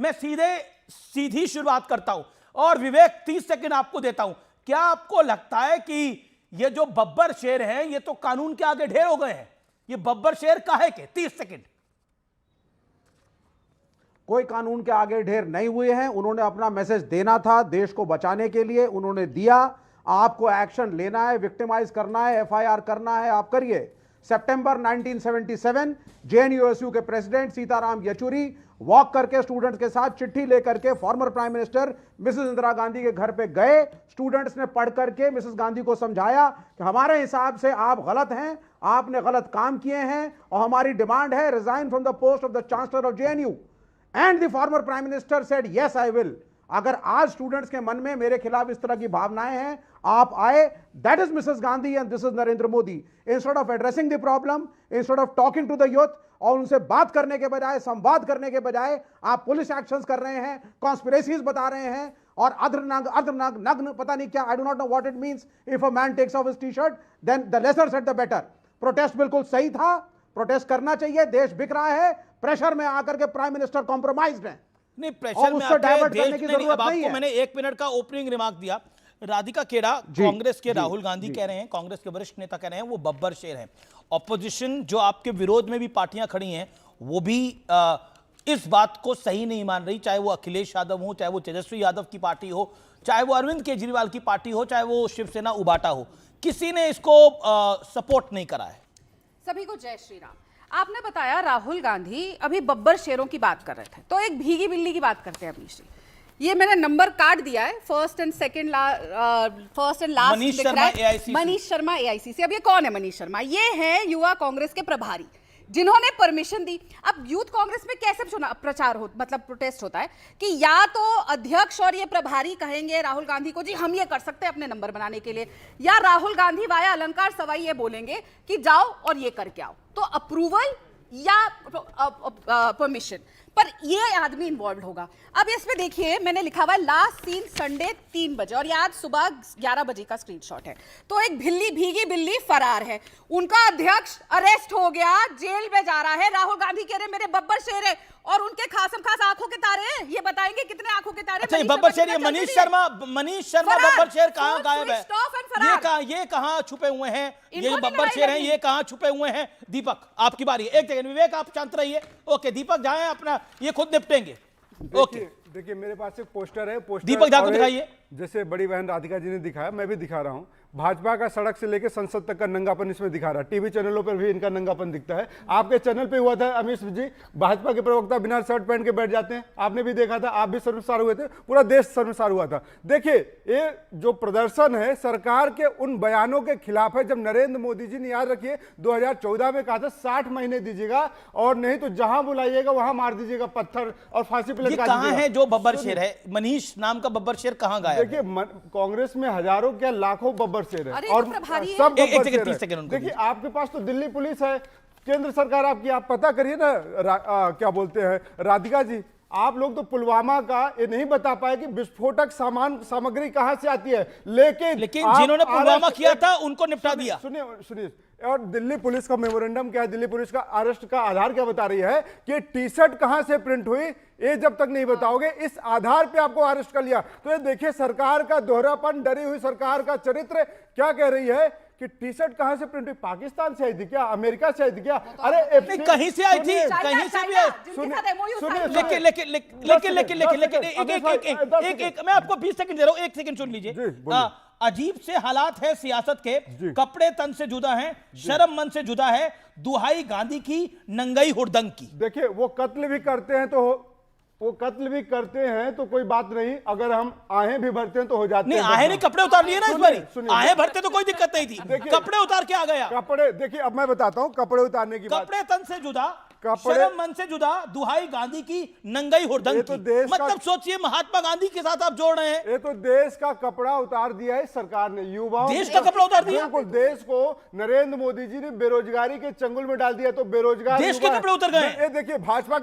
मैं सीधी शुरुआत करता हूं और विवेक 30 सेकंड आपको देता हूं। क्या आपको लगता है कि ये जो बब्बर शेर हैं ये तो कानून के आगे ढेर हो गए हैं? ये बब्बर शेर काहे के? 30 सेकंड। कोई कानून के आगे ढेर नहीं हुए हैं। उन्होंने अपना मैसेज देना था देश को बचाने के लिए, उन्होंने दिया। आपको एक्शन लेना है, विक्टिमाइज करना है, एफआईआर करना है, आप करिए। सितंबर 1977 जेएनयूएसयू के प्रेसिडेंट सीताराम येचुरी वॉक करके स्टूडेंट्स के साथ चिट्ठी लेकर के former prime minister Mrs Indira Gandhi के घर पे गए। स्टूडेंट्स ने पढ़ करके मिसेस गांधी को समझाया कि हमारे हिसाब से आप गलत हैं, आपने गलत काम किए हैं और हमारी डिमांड है resign from the post of the chancellor of JNU. And the former prime minister said yes I will. अगर आज स्टूडेंट्स के मन में मेरे खिलाफ इस तरह की भावनाएं हैं, आप आए। That is Mrs Gandhi and this is Narendra Modi. Instead of addressing the problem, instead of talking to the youth और उनसे बात करने के बजाय, संवाद करने के बजाय आप पुलिस एक्शंस कर रहे हैं, कॉन्स्पिरेसीज बता रहे हैं और नग्न पता नहीं क्या, I do not know what it means. If a man takes off his T shirt then the lesser said the better. Protest बिल्कुल सही था, प्रोटेस्ट करना चाहिए, देश बिक रहा है। प्रेशर में आकर के प्राइम मिनिस्टर कॉम्प्रोमाइज्ड है। नहीं, प्रेशर में डाइवर्ट करने की जरूरत नहीं है। मैंने 1 मिनट का ओपनिंग रिमार्क दिया। राधिका खेड़ा, कांग्रेस के राहुल गांधी कह रहे हैं, कांग्रेस के वरिष्ठ नेता कह रहे हैं वो बब्बर शेर हैं। ऑपोजिशन जो आपके विरोध में भी पार्टियां खड़ी हैं वो भी इस बात को सही नहीं मान रही, चाहे वो अखिलेश यादव हो, चाहे वो तेजस्वी यादव की पार्टी हो, चाहे वो अरविंद केजरीवाल की पार्टी हो, चाहे वो शिवसेना उबाटा हो, किसी ने इसको सपोर्ट नहीं करा है। सभी को जय श्री राम। आपने बताया राहुल गांधी अभी बब्बर शेरों की बात कर रहे थे, तो एक भीगी बिल्ली की बात करते हैं अभी श्री। ये मैंने नंबर काट दिया है, first and last Manish Sharma AICC. Manish Sharma AICC. अब ये कौन है मनीष शर्मा? ये है युवा कांग्रेस के प्रभारी जिन्होंने परमिशन दी। अब यूथ कांग्रेस में कैसे प्रचार हो, मतलब प्रोटेस्ट होता है कि या तो अध्यक्ष और ये प्रभारी कहेंगे राहुल गांधी को जी हम ये कर सकते हैं अपने नंबर बनाने के लिए, या राहुल गांधी वाया अलंकार सवाई ये बोलेंगे कि जाओ और ये करके आओ। तो अप्रूवल या परमिशन पर ये आदमी इन्वॉल्व होगा। अब इसमें देखिए मैंने लिखा हुआ है लास्ट सीन संडे 3 बजे और ये आज सुबह 11 बजे का स्क्रीनशॉट है। तो एक भीगी बिल्ली फरार है, उनका अध्यक्ष अरेस्ट हो गया, जेल में जा रहा है। राहुल गांधी कह रहे मेरे बब्बर शेर है और उनके खासम खास आंखों के तारे हैं। ये बताएंगे कितने आंखों के तारे? अच्छा, बब्बर शेर, ये मनीष शर्मा बब्बर शेर कहां गायब है? ये कहां छुपे हुए हैं? ये बब्बर शेर हैं, ये कहां छुपे हुए हैं? दीपक आपकी बारी है। 1 सेकंड विवेक आप शांत रहिए। ओके दीपक जाएं अपना, ये खुद निपटेंगे। ओके देखिए मेरे पास एक पोस्टर है, दीपक दा दिखाइए। जैसे बड़ी बहन राधिका जी ने दिखाया, मैं भी दिखा रहा हूं। भाजपा का सड़क से लेकर संसद तक का नंगापन इसमें दिखा रहा है। टीवी चैनलों पर भी इनका नंगापन दिखता है। आपके चैनल पे हुआ था, अमीश जी भाजपा के प्रवक्ता बिना शर्ट पहन के बैठ जाते हैं, आपने भी देखा था, आप भी शर्मसार हुए थे, पूरा देश शर्मसार हुआ था। देखिए ये जो प्रदर्शन है सरकार के उन बयानों के खिलाफ है। जब नरेंद्र मोदी जी ने, याद रखिए 2014 में कहा था 60 महीने दीजिएगा और नहीं तो जहां बुलाइएगा वहां मार दीजिएगा पत्थर और फांसी पे लटका दीजिएगा। कहां है जो बब्बर शेर है? मनीष नाम का बब्बर शेर कहां गायब है? देखिए कांग्रेस में हजारों क्या लाखों बब्बर शेर है और सब देखिए आपके पास तो दिल्ली पुलिस है, केंद्र सरकार आपकी, आप पता करिए ना। क्या बोलते हैं राधिका जी, आप लोग तो पुलवामा का ये नहीं बता पाए कि विस्फोटक सामग्री कहां से आती है, लेकिन जिन्होंने पुलवामा किया था उनको निपटा दिया। सुनिए और दिल्ली पुलिस का मेमोरेंडम क्या है, दिल्ली पुलिस का अरेस्ट का आधार क्या बता रही है कि टी शर्ट कहां से प्रिंट हुई, ये जब तक नहीं बताओगे इस आधार पे आपको अरेस्ट कर लिया। तो ये देखिए सरकार का दोहरापन, डरी हुई सरकार का चरित्र। क्या कह रही है कि टी शर्ट कहां से प्रिंट हुई? पाकिस्तान से आई थी क्या, अमेरिका से आई थी क्या? अरे कहीं से आई थी, कहीं से भी आई। लेकिन मैं आपको 20 सेकंड दे रहा हूं, 1 सेकंड सुन लीजिए। अजीब से हालात है सियासत के, कपड़े तन से जुदा हैं, शर्म मन से जुदा है, दुहाई गांधी की नंगई हुड़दंग की। देखिए वो कत्ल भी करते हैं तो कोई बात नहीं, अगर हम आहें भी भरते हैं तो हो जाते हैं। आहें नहीं, कपड़े उतार लिए ना इस बार। आहें भरते तो कोई दिक्कत नहीं थी, कपड़े उतार के आ गया। कपड़े देखिए अब मैं बताता हूं कपड़े उतारने की बात। कपड़े तन से जुदा, शर्म मन से जुदा, दुहाई गांधी की नंगई हुड़दंग तो की। मतलब सोचिए महात्मा गांधी के साथ आप जोड़ रहे हैं। ये तो देश का कपड़ा उतार दिया है सरकार ने, युवाओं देश का कपड़ा उतार दिया। बिल्कुल, देश को नरेंद्र मोदी जी ने बेरोजगारी के चंगुल में डाल दिया। तो बेरोजगार देश के कपड़े उतर गए। ये देखिए भाजपा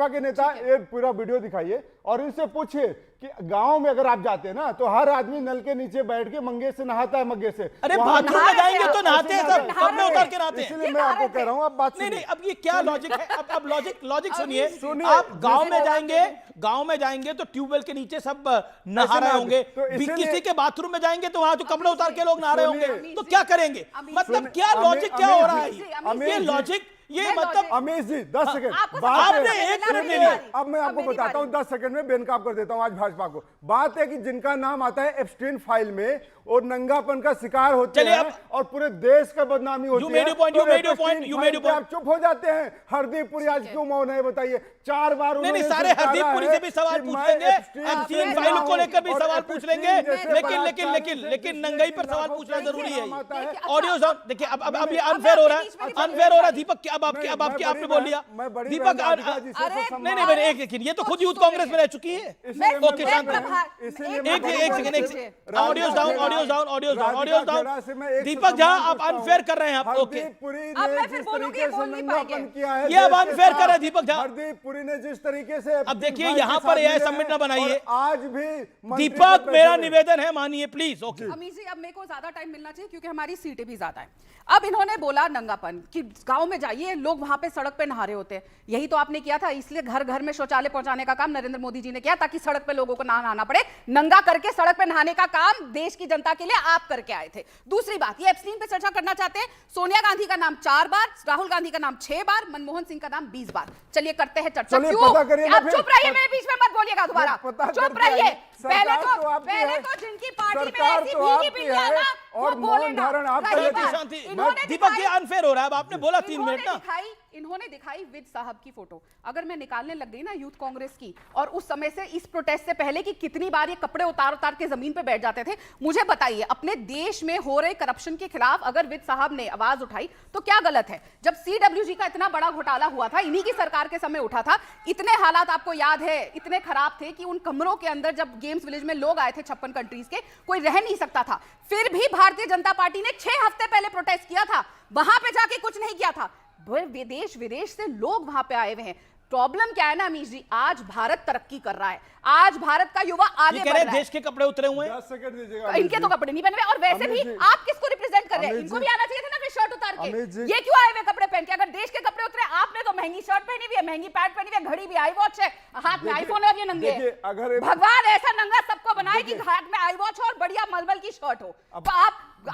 के नेता ये पूरा वीडियो दिखाइए और इनसे पूछिए कि गांव में अगर आप जाते हैं ना तो हर आदमी नल के नीचे बैठ के मंगे से नहाता है, मग्गे से। अरे बाथरूम में जाएंगे तो नहाते हैं सब, कपड़े उतार के नहाते हैं। इसलिए मैं आपको कह रहा हूं अब बात नहीं, अब ये क्या लॉजिक है? अब लॉजिक सुनिए। सुनिए, आप गांव में जैसे जाएंगे तो ट्यूबवेल के नीचे सब नहा रहे होंगे, तो इसीलिए- किसी के बाथरूम में जाएंगे तो वहां तो कपड़े उतार के लोग नहा रहे होंगे, सुनिए, तो क्या करेंगे? मतलब क्या लॉजिक क्या हो रहा है? ये लॉजिक, ये मतलब अमीश जी 10 सेकंड आपको बात आपने है। एक मिनट सुनिए, लिया। अब मैं आपको बताता हूं 10 सेकंड में बेनकाब कर देता हूं आज भाजपा को। बात है कि जिनका नाम आता है एप्स्टीन फाइल में और नंगापन का शिकार होते चलिए, हैं और पूरे देश का बदनामी होती You है। made your point, तो you made your Epstein point, you file made your पे point. आप चुप हो जाते हैं। हरदीप पुरी आज क्यों मौन है बताइए? 4 बार नहीं, उन्होंने सारे स्वीकारा हरदीप पुरी है से भी सवाल कि पूछ मैं लेंगे, एप्स्टीन एप्स्टीन से फाइल रहा को हूं लेकर भी और सवाल एप्स्टीन पूछ लेंगे, जैसे लेकिन नंगाई पर सवाल पूछना जरूरी है। देखिए, ऑडियो अच्छा, देखिए, अब ये अब अनफेयर हो रहा बीच में है, नहीं अनफेयर हो रहा है। बोलिए। दीपक, अब आपकी आपने बोल लिया। दीपक, अरे, नहीं, एक लेकिन ये तो खुद यूथ कांग्रेस में रह चुकी है। ओके, शांत ऑडियोज डाउन। दीपक झा, आप अनफेयर कर रहे हैं आप। ओके, अब मैं फिर बोलूंगी, बोल नहीं पाएंगे। किया है ये अब अनफेयर कर रहा है दीपक झा। हरदीप पुरी ने जिस तरीके से अब देखिए, भाई यहाँ के पर साथ AI मिले समिट हैं ना बनाइए। और आज भी मंत्री दीपक, के मेरा पैसे में- निवेदन है, मानिए प्लीज। ओके, अमीश जी, अब मेरे को ज्यादा टाइम मिलना चाहिए क्योंकि हमारी सीटें भी ज्यादा हैं। अब इन्होंने बोला नंगापन कि गांव में जाइए, लोग वहां पे सड़क पे नहा रहे होते हैं। यही तो आपने किया था, इसलिए घर घर में शौचालय पहुंचाने का काम नरेंद्र मोदी जी ने किया ताकि सड़क पे लोगों को ना नहाना पड़े। नंगा करके सड़क पे नहाने का काम देश की जनता के लिए आप करके आए थे। दूसरी बात, ये एप्स्टीन पे चर्चा करना चाहते हैं। सोनिया गांधी का नाम 4 बार, राहुल गांधी का नाम 6 बार, मनमोहन सिंह का नाम 20 बार। चलिए करते हैं चर्चा। चलिए, क्यों? पता करिए ना आप फिर। चुप रहिए, मेरे बीच में मत बोलिएगा दोबारा। पता चुप करते रहिए। हैं। पहले सरकार तो आपकी पहले है। तो जिनकी पार्टी में सरकार ऐसी तो भीगी आपकी पिंडियां है ना, और वो मौन बोले ना। धारण आप रही कर बात, शांति। इन्होंने दीपक, ये दिखाई- अनफेयर हो रहा है। अब आपने बोला 3 मिनट ना। इन्होंने दिखाई विद साहब की फोटो। अगर मैं निकालने लग गई ना यूथ कांग्रेस की, और उस समय से इस प्रोटेस्ट से पहले कि कितनी बार ये कपड़े उतार उतार के जमीन पे बैठ जाते थे, मुझे बताइए, अपने देश में हो रहे करप्शन के खिलाफ अगर विद साहब ने आवाज उठाई तो क्या गलत है? जब CWG का इतना बड़ा घोटाला हुआ था, इन्हीं की सरकार के समय उठा था, इतने हालात आपको याद है, इतने खराब थे कि उन कमरों के अंदर जब गेम्स विलेज में लोग आए थे 56 कंट्रीज के, कोई रह नहीं सकता था। फिर भी भारतीय जनता पार्टी ने 6 हफ्ते पहले प्रोटेस्ट किया था, वहां पे जाके कुछ नहीं किया था। देश विदेश से लोग वहां पे आए हुए हैं। प्रॉब्लम क्या है ना अमीश जी, आज भारत तरक्की कर रहा है, आज भारत का युवा आगे ये बढ़ कह रहे रहा है। देश के कपड़े उतरे हुए हैं। 10 सेकंड दीजिएगा। इनके तो कपड़े नहीं पहने हुए, और वैसे अमित भी जी, आप किसको रिप्रेजेंट कर रहे हैं? अमित इनको जी, भी आना चाहिए था ना फिर शर्ट उतार के। अमित जी, ये क्यों आए हुए कपड़े पहन के? अगर देश के कपड़े उतरे, आपने तो महंगी शर्ट पहनी हुई है, महंगी पैंट पहनी हुई है, घड़ी भी आई वॉच है, हाथ में आईफोन है और ये नंगे हैं। देखिए, अगर भगवान ऐसा नंगा सबको बनाए कि हाथ में आई वॉच हो और बढ़िया मलमल की शर्ट हो। तो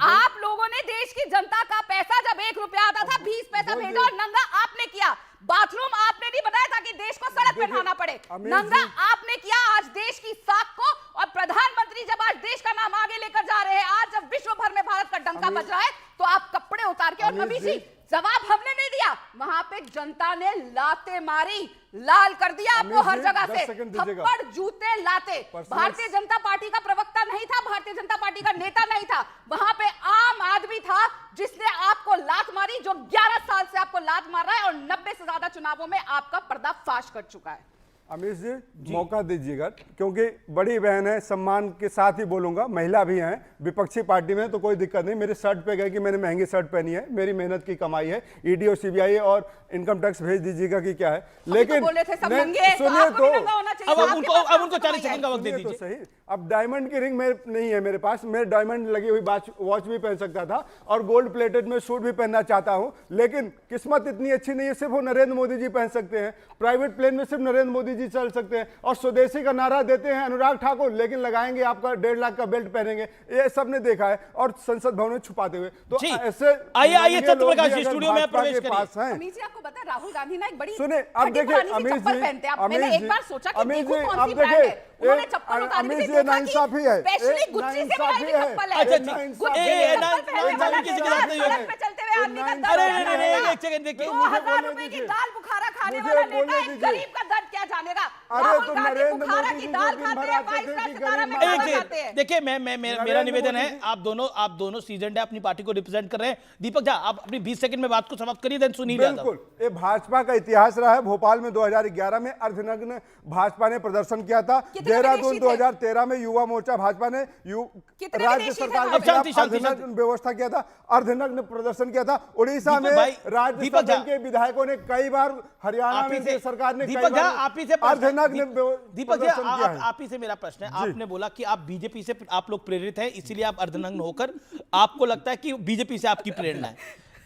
आप लोगों ने देश की जनता का पैसा, जब 1 रुपया आता था 20 पैसा भेजा और नंगा आपने किया। बाथरूम आपने नहीं बनाया ताकि देश को सड़क पे नहाना पड़े, अमित नंगा जी, आपने किया आज देश की साख को। और प्रधानमंत्री जब आज देश का नाम आगे लेकर जा रहे हैं, आज जब विश्व भर में भारत का डंका बज रहा है, तो आप कपड़े उतार के, और अमित अभी जी, जी जवाब हमने नहीं दिया, वहां पे जनता ने लाते मारी, लाल कर दिया आपको अमित हर जी, जगह 10 से, सेकंड दीजिएगा। थप्पड़ जूते लाते। Personal- भारतीय जनता पार्टी का प्रवक्ता नहीं था, भारतीय जनता पार्टी का नेता नहीं था, वहां पे आम आदमी था जिसने आपको लात मारी, जो 11 साल से आपको लात मार रहा है और 90 से ज्यादा चुनावों में आपका पर्दाफाश कर चुका है। अमीश जी मौका दीजिएगा, क्योंकि बड़ी बहन है, सम्मान के साथ ही बोलूंगा, महिला भी हैं विपक्षी पार्टी में, तो कोई दिक्कत नहीं। मेरी शर्ट पे गए कि मैंने महंगी शर्ट पहनी है, मेरी मेहनत की कमाई है। ईडी और CBI और इनकम टैक्स भेज दीजिएगा कि क्या है। लेकिन बोले थे सब नहीं, नंगे, तो सुनिए आपको भी नंगा होना चाहिए। अब आपके उनको पास अब उनको कहाँ 40 सेकंड का वक्त दे सुनिए तो दीजिए। सही। अब डायमंड की रिंग मेरे नहीं है मेरे पास, मैं डायमंड लगी हुई वॉच भी पहन सकता था और गोल्ड प्लेटेड में सूट भी पहनना चाहता हूं, लेकिन किस्मत इतनी अच्छी नहीं है, सिर्फ वो नरेंद्र मोदी जी पहन सकते हैं। प्राइवेट प्लेन में सिर्फ नरेंद्र मोदी जी चल सकते हैं, और स्वदेशी का नारा देते हैं अनुराग ठाकुर, लेकिन लगाएंगे आपका 1.5 लाख का बेल्ट पहनेंगे। ये सबने देखा है, और संसद भवन में छुपाते हुए। तो जी, ऐसे आइए लोग सत्यप्रकाश भी जी अगर स्टूडियो में भाजपा प्रवेश के करिए। पास हैं। अमीश जी, आपको पता है राहुल गांधी ना एक बड़ी सुने, अब फटी देखिए पुरानी सी अमीश चप्पल जी, पहनते हैं। अमीश मैंने एक जी, बार सोचा कि अमीश देखूं जी, कौन अब सी ब्रांड देखिए, है। उन्होंने एक चप्पल उतार के अमीश भी जी, देखा कि नाइंसाफी है। स्पेशली एक गुच्ची से नाइंसाफी बनाई हुई है। चप्पल है। अच्छा, एक ठीक। गुच्ची ए, की ए, चप्पल पहनने नाइंसाफी वाला किसी के नेता साथ नहीं होगा। सड़क पे चलते हुए आदमी का दर्द अरे क्या नहीं, जानेगा? एक सेकंड देखिए। 2000 रुपए की दाल बुखारा खाने मुझे वाला बोलने नेता एक दीजिए। गरीब का दर्द क्या जानेगा? अरे राहुल तो गांधी नरेंद्र बुखारा मोदी की जी दाल जो दिन खाते भर हैं, आते 5 थे स्टार कि सितारा में गरीब खाना एक खाते हैं। देखिए, मेरा निवेदन है, मोदी जी- आप दोनों सीजन है, अपनी पार्टी को रिप्रेजेंट कर रहे हैं। दीपक झा, आप अपनी 20 सेकंड में बात को समाप्त करिए, देन सुनील यादव। बिल्कुल, ये भाजपा का इतिहास रहा है। भोपाल में 2011 में अर्धनग्न भाजपा ने प्रदर्शन किया था। कितने देहरादून विदेशी थे? 2013 में युवा मोर्चा भाजपा ने कितने राज्य विदेशी थे सरकार भाई? के खिलाफ शांति, शांति, अर्धनग्न व्यवस्था किया था, अर्धनग्न प्रदर्शन किया था। उड़ीसा में दीपक भाई, राज्य दीपक सदन झा, के विधायकों ने कई बार, हरियाणा आप ही में से सरकार ने कई दीपक झा, बार आप ही से अर्धनग्न दीपक जी, प्रदर्शन किया है। आप ही से मेरा प्रश्न है। आपने बोला कि आप बीजेपी से आप लोग प्रेरित हैं, इसीलिए आप अर्धनग्न होकर, आपको लगता है कि बीजेपी से आपकी प्रेरणा है।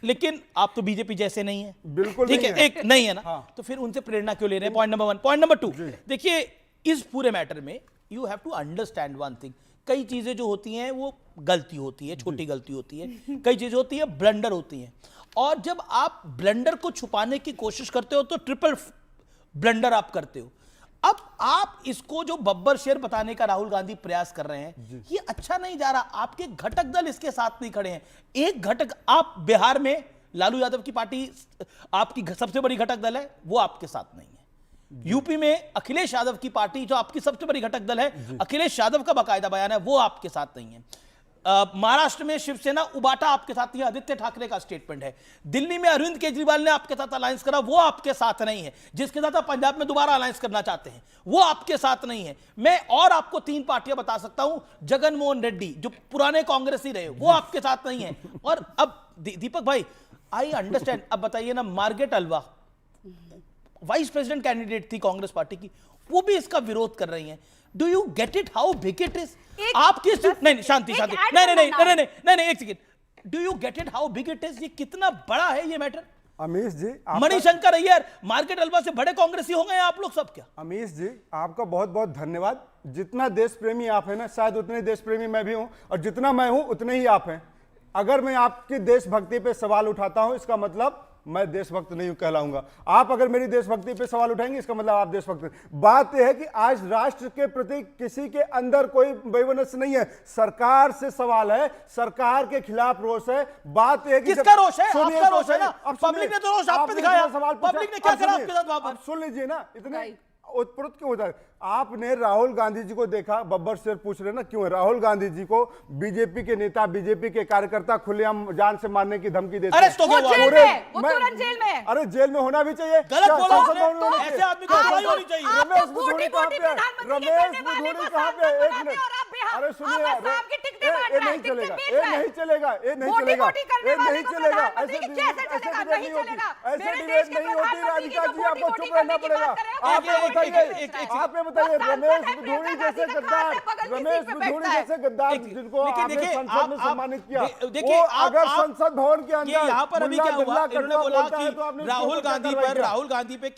लेकिन आप तो बीजेपी जैसे नहीं है, बिल्कुल ठीक नहीं है, है। एक नहीं है ना, हाँ। तो फिर उनसे प्रेरणा क्यों ले रहे हैं? Point number 1। पॉइंट नंबर 2, देखिए इस पूरे मैटर में you have to understand one thing, कई चीजें जो होती हैं वो गलती होती है, छोटी गलती होती है, कई चीजें होती है ब्लंडर होती हैं, और जब आप ब्लंडर को छुपाने की कोशिश करते हो तो ट्रिपल ब्लंडर आप करते हो। अब आप इसको जो बब्बर शेर बताने का राहुल गांधी प्रयास कर रहे हैं, ये अच्छा नहीं जा रहा। आपके घटक दल इसके साथ नहीं खड़े हैं। एक घटक, आप बिहार में लालू यादव की पार्टी आपकी सबसे बड़ी घटक दल है, वो आपके साथ नहीं है। यूपी में अखिलेश यादव की पार्टी जो आपकी सबसे बड़ी घटक दल है, अखिलेश यादव का बाकायदा बयान है, वो आपके साथ नहीं है। महाराष्ट्र में शिवसेना उबाटा आपके साथ नहीं है, आदित्य ठाकरे का स्टेटमेंट है। दिल्ली में अरविंद केजरीवाल ने आपके साथ अलायंस करा, वो आपके साथ नहीं है। जिसके साथ आप पंजाब में दोबारा अलायंस करना चाहते हैं, वो आपके साथ नहीं है। मैं और आपको 3 पार्टियां बता सकता हूं, जगन मोहन रेड्डी जो पुराने कांग्रेसी रहे, वो आपके साथ नहीं है। और अब दीपक भाई, आई अंडरस्टैंड, अब बताइए ना, Margaret Alva vice president candidate थी कांग्रेस पार्टी की, वो भी इसका विरोध कर रही हैं। Do you get it how big it is? आपकी नहीं, शांति शांति, नहीं, एक second, do you get it how big it is? ये कितना बड़ा है ये मैटर? अमीश जी, मणिशंकर अय्यर, मार्केट अल्वा से बड़े कांग्रेसी हो गए आप लोग सब क्या? अमीश जी, आपका बहुत बहुत धन्यवाद। जितना देश प्रेमी आप हैं ना, शायद उतने देश प्रेमी मैं भी हूं, और जितना मैं हूं उतने ही आप हैं। अगर मैं आपकी देशभक्ति पे सवाल उठाता हूं, इसका मतलब मैं देशभक्त नहीं कहलाऊंगा। आप अगर मेरी देशभक्ति पे सवाल उठाएंगे, इसका मतलब आप देशभक्त नहीं। बात यह है कि आज राष्ट्र के प्रति किसी के अंदर कोई बेवनस नहीं है। सरकार से सवाल है, सरकार के खिलाफ रोष है। बात यह है कि किसका रोष है? आपका रोष है ना। पब्लिक ने तो रोष आप पे दिखाया। पब्लिक ने क्या करा आपके साथ वहां पर? सुन लीजिए ना, इतने उत्प्रोत क्यों होता है? आपने राहुल गांधी जी को देखा, बब्बर शेर पूछ रहे ना क्यों है? राहुल गांधी जी को बीजेपी के नेता, बीजेपी के कार्यकर्ता खुलेआम जान से मारने की धमकी देते हैं। अरेस्ट हो गया वो। वो तुरंत जेल में। अरे जेल में होना भी चाहिए। गलत बोला संसद आपने, भवन में ऐसे आदमी को सजा होनी चाहिए। रमेश बुधोड़ी कहाँ पे है? रमेश बुधोड़ी कहाँ पे है? एक मिनट, अरे सुनिए, ये नहीं चलेगा, ये नहीं चलेगा, ये नहीं चलेगा, ये नहीं चलेगा। ऐसे डिबेट नहीं होती, ऐसे डिबेट नहीं होती। राधिका जी, आपको चुप रहना पड़ेगा। आप ये बताइए, रमेश बुधोड़ी जैसे गद्दार, रमेश बुधोड़ी जैसे गद्दार जिनको आपने संसद में सम्मानित किया, वो अगर संसद भवन के अंदर यहाँ पर अभी क्या हुआ, इन्होंने बोला कि राहुल गांधी पे